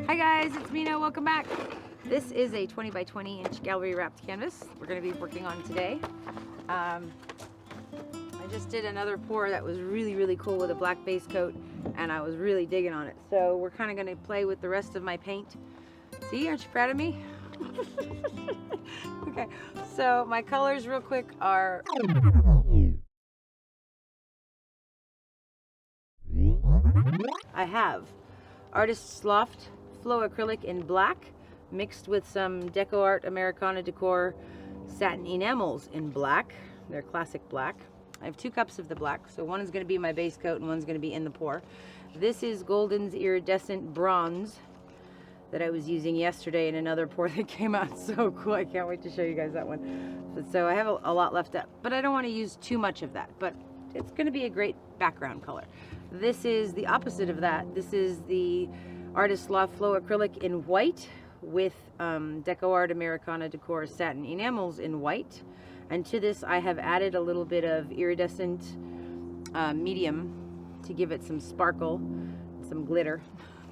Hi guys, it's Mina, welcome back. This is a 20 by 20 inch gallery wrapped canvas we're going to be working on today. I just did another pour that was really cool with a black base coat, and I was really digging on it. So we're kind of going to play with the rest of my paint. See, aren't you proud of me? Okay, so my colors real quick are I have Artist's Loft Flow Acrylic in black mixed with some DecoArt Americana Decor Satin Enamels in black. They're classic black. I have 2 cups of the black, so one is going to be my base coat and one's going to be in the pour. This is Golden's Iridescent Bronze that I was using yesterday in another pour that came out so cool. I can't wait to show you guys that one. So I have a lot left up, but I don't want to use too much of that, but it's going to be a great background color. This is the opposite of that. This is the Artist's Loft Flow Acrylic in white with DecoArt Americana Decor Satin Enamels in white. And to this I have added a little bit of Iridescent Medium to give it some sparkle, some glitter.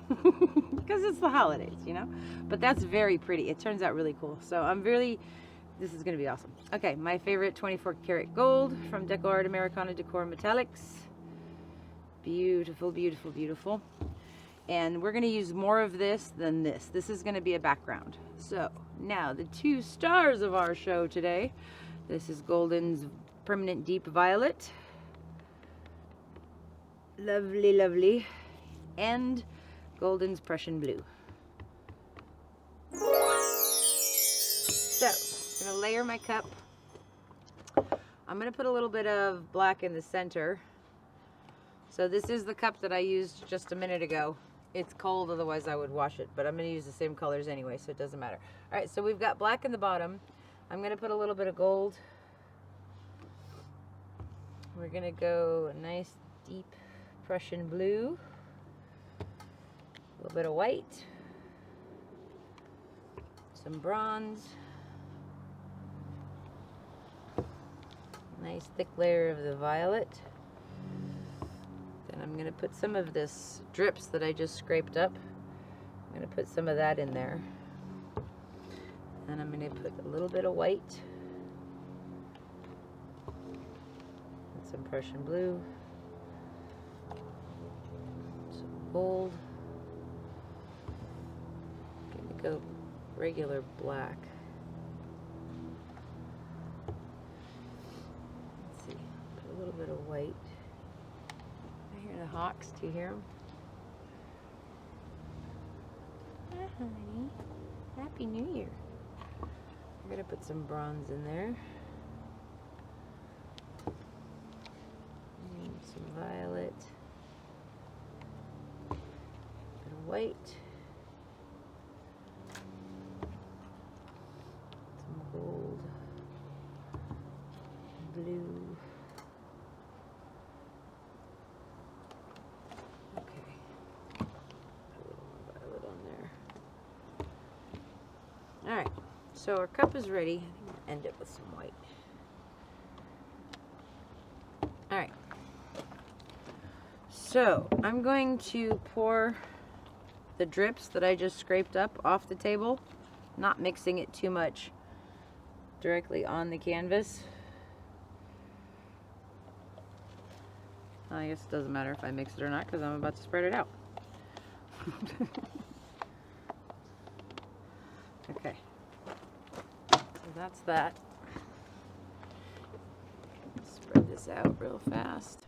Because it's the holidays, you know? But that's very pretty. It turns out really cool. So this is going to be awesome. Okay, my favorite 24 karat gold from DecoArt Americana Decor Metallics. Beautiful, beautiful, beautiful. And we're going to use more of this than this. This is going to be a background. So now the 2 stars of our show today. This is Golden's Permanent Deep Violet. Lovely, lovely. And Golden's Prussian Blue. So I'm going to layer my cup. I'm going to put a little bit of black in the center. So this is the cup that I used just a minute ago. It's cold, otherwise I would wash it, but I'm going to use the same colors anyway, so it doesn't matter. All right, so we've got black in the bottom. I'm going to put a little bit of gold. We're going to go a nice deep Prussian blue. A little bit of white. Some bronze. Nice thick layer of the violet. Then I'm going to put some of this drips that I just scraped up. I'm going to put some of that in there. And I'm going to put a little bit of white. And some Prussian blue. Some gold. I'm going to go regular black. Let's see. Put a little bit of white. I hear the hawks. Do you hear them? Hi, honey. Happy New Year. I'm going to put some bronze in there. And some violet. A bit of white. Some gold. Blue. Alright, so our cup is ready. I think I'm going to end it with some white. Alright, so I'm going to pour the drips that I just scraped up off the table, not mixing it too much directly on the canvas. I guess it doesn't matter if I mix it or not because I'm about to spread it out. Okay, so that's that. Spread this out real fast.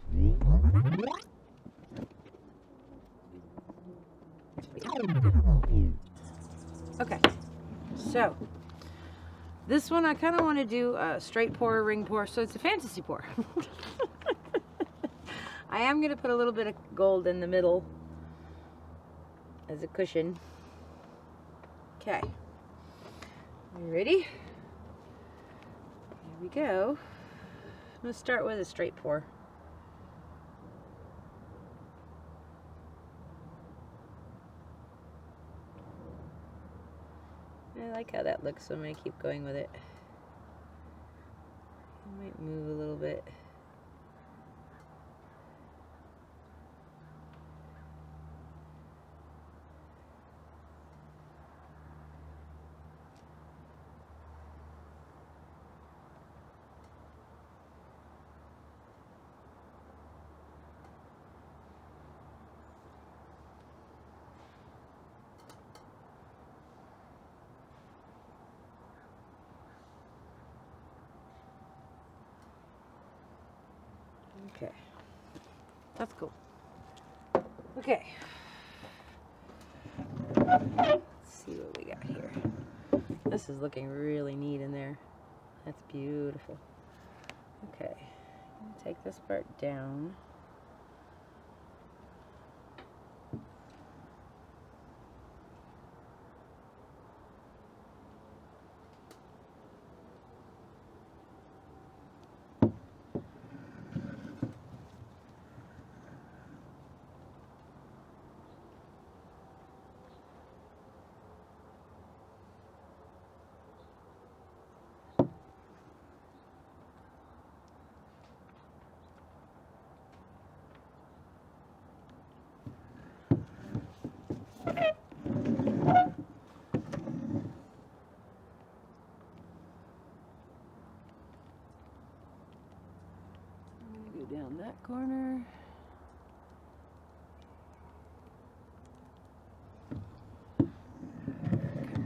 Okay, so this one I kind of want to do a straight pour, ring pour, so it's a fantasy pour. I am going to put a little bit of gold in the middle as a cushion. Okay. You ready? Here we go. I'm going to start with a straight pour. I like how that looks, so I'm going to keep going with it. I might move a little bit. Okay, that's cool. Okay, let's see what we got here. This is looking really neat in there. That's beautiful. Okay, I'm gonna take this part down. Down that corner. Come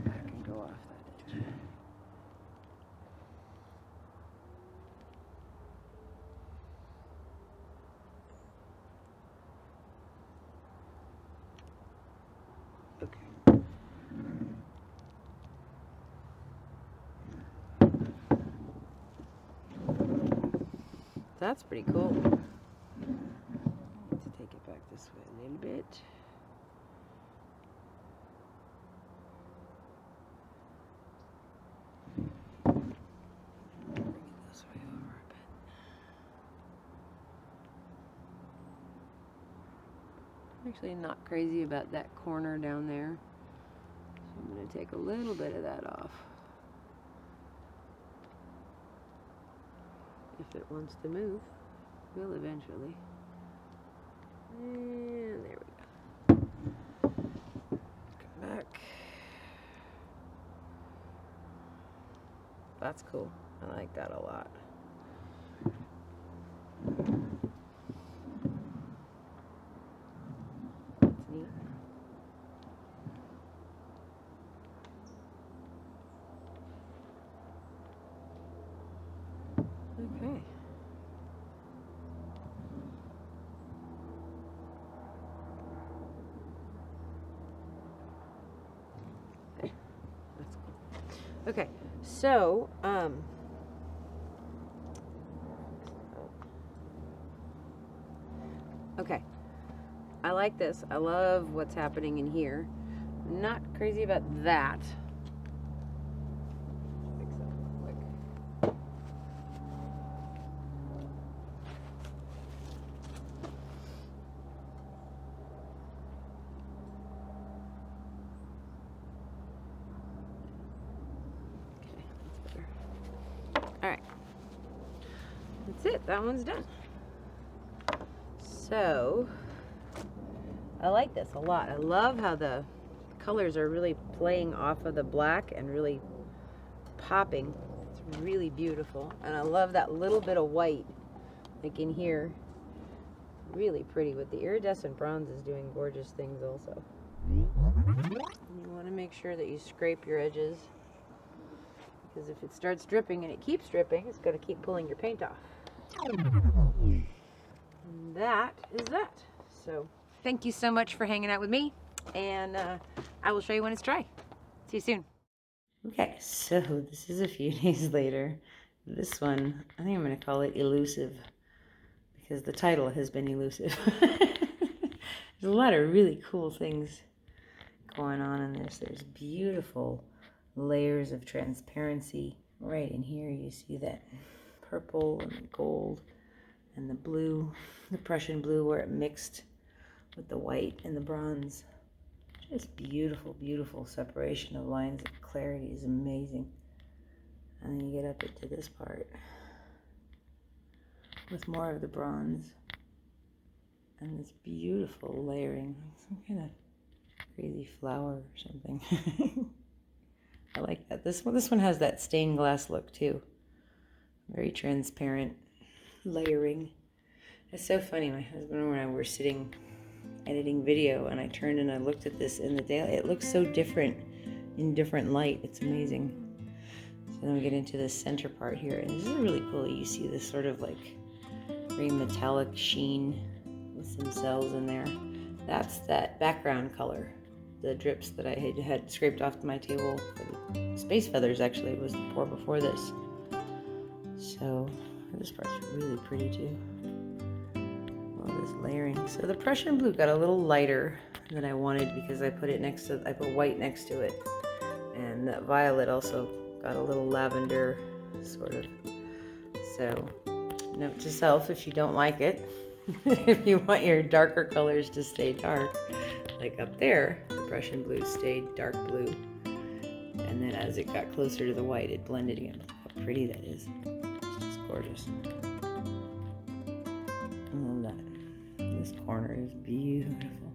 back and go off that edge. Okay. That's pretty cool. Let's take it back this way a little bit. Bring it this way over a bit. I'm actually not crazy about that corner down there. So I'm going to take a little bit of that off. If it wants to move, it will eventually. And there we go. Come back. That's cool. I like that a lot. That's neat. Okay. There. That's cool. Okay, so okay. I like this. I love what's happening in here. Not crazy about that. Fix that real quick. Okay, that's better. All right. That's it. That one's done. So, I like this a lot. I love how the colors are really playing off of the black and really popping. It's really beautiful. And I love that little bit of white, like in here. Really pretty. With the iridescent bronze is doing gorgeous things also. You want to make sure that you scrape your edges, because if it starts dripping and it keeps dripping, it's going to keep pulling your paint off. And that is that. So thank you so much for hanging out with me, and I will show you when it's dry. See you soon. Okay, so this is a few days later. This one, I think I'm going to call it Elusive, because the title has been elusive. There's a lot of really cool things going on in this. There's beautiful layers of transparency. Right in here you see that purple and the gold and the blue, the Prussian blue, where it mixed with the white and the bronze. Just beautiful, beautiful separation of lines. The clarity is amazing. And then you get up into this part with more of the bronze and this beautiful layering, some kind of crazy flower or something. I like that. This one has that stained glass look too. Very transparent layering. It's so funny. My husband and I were sitting editing video, and I turned and I looked at this in the daylight. It looks so different in different light. It's amazing. So then we get into this center part here, and this is really cool. You see this sort of like very metallic sheen with some cells in there. That's that background color. The drips that I had scraped off my table for the space feathers, actually, it was the pour before this. So this part's really pretty too. All this layering. So the Prussian Blue got a little lighter than I wanted because I put white next to it. And that violet also got a little lavender, sort of. So, note to self, if you don't like it, if you want your darker colors to stay dark, like up there, the Prussian Blue stayed dark blue. And then as it got closer to the white, it blended again. Look how pretty that is. It's just gorgeous. And this corner is beautiful.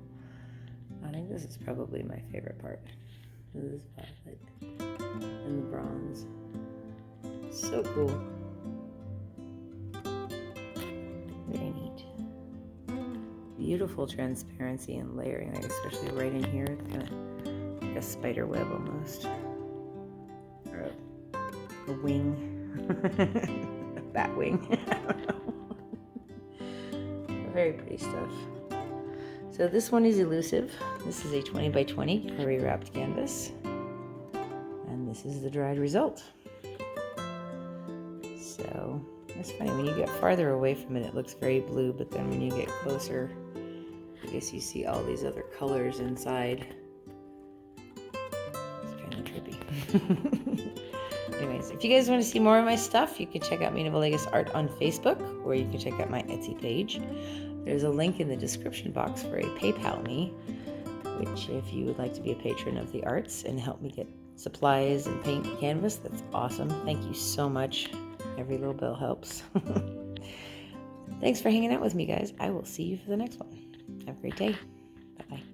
I think this is probably my favorite part. This violet and the bronze. So cool. Very neat. Beautiful transparency and layering, like especially right in here. It's kind of like a spider web almost. Or a wing. A bat wing. I don't know. Very pretty stuff. So this one is Elusive. This is a 20 by 20 hurry wrapped canvas. And this is the dried result. So it's funny, when you get farther away from it, it looks very blue, but then when you get closer, I guess you see all these other colors inside. It's kind of trippy. Anyways, if you guys want to see more of my stuff, you can check out Mina Villegas Art on Facebook, or you can check out my Etsy page. There's a link in the description box for a PayPal me, which if you would like to be a patron of the arts and help me get supplies and paint and canvas, that's awesome. Thank you so much. Every little bill helps. Thanks for hanging out with me, guys. I will see you for the next one. Have a great day. Bye-bye.